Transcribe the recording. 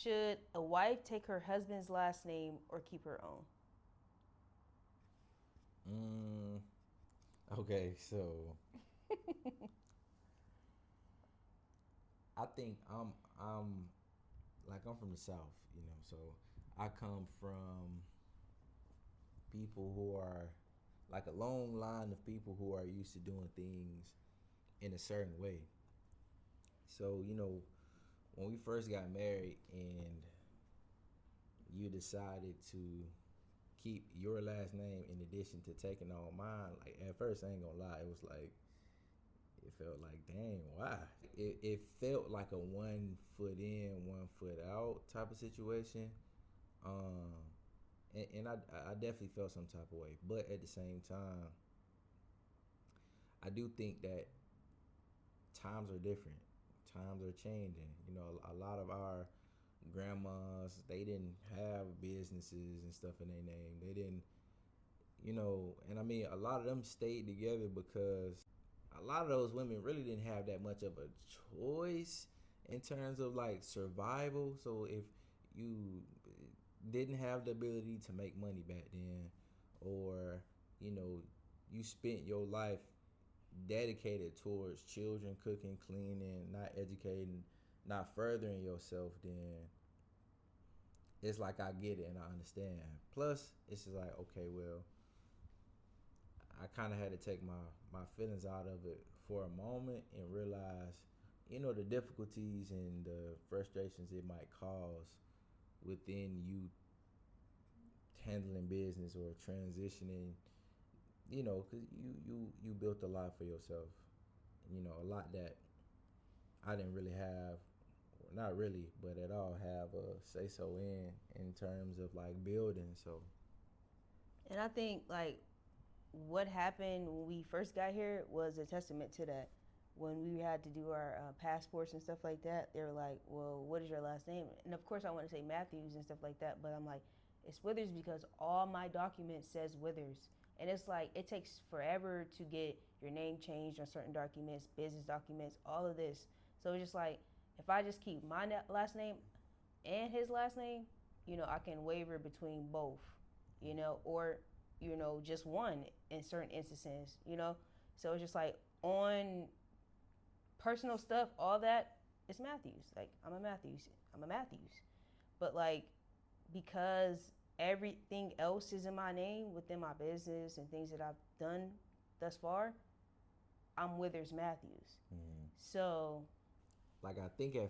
Should a wife take her husband's last name or keep her own? Mm, okay, so I think I'm like I'm from the South, so I come from people who are like a long line of people who are used to doing things in a certain way. So, when we first got married and you decided to keep your last name in addition to taking on mine, like at first I ain't gonna lie, it felt like, dang, why? It felt like a 1 foot in, 1 foot out type of situation. Um, and I definitely felt some type of way. But at the same time, I do think that times are different. Times are changing. A lot of our grandmas, they didn't have businesses and stuff in their name. They didn't, and I mean, a lot of them stayed together because a lot of those women really didn't have that much of a choice in terms of like survival. So if you didn't have the ability to make money back then, or you know, you spent your life dedicated towards children, cooking, cleaning, not educating, not furthering yourself, then it's like I get it and I understand. Plus, it's just like, okay, well, I kind of had to take my feelings out of it for a moment and realize, the difficulties and the frustrations it might cause within you handling business or transitioning, because you built a lot for yourself. A lot that I didn't really have, or not really, but at all have a say so in terms of like building. So And I think like what happened when we first got here was a testament to that. When we had to do our passports and stuff like that, they were like, "Well, what is your last name?" And of course, I want to say Matthews and stuff like that, but I'm like, "It's Withers because all my documents says Withers." And it's like it takes forever to get your name changed on certain documents, business documents, all of this. So it's just like if I just keep my last name and his last name, I can waver between both, or just one in certain instances. So it's just like on personal stuff, all that, it's Matthews. Like I'm a Matthews. I'm a Matthews. But like because everything else is in my name within my business and things that I've done thus far, I'm Withers Matthews. mm, So like I think at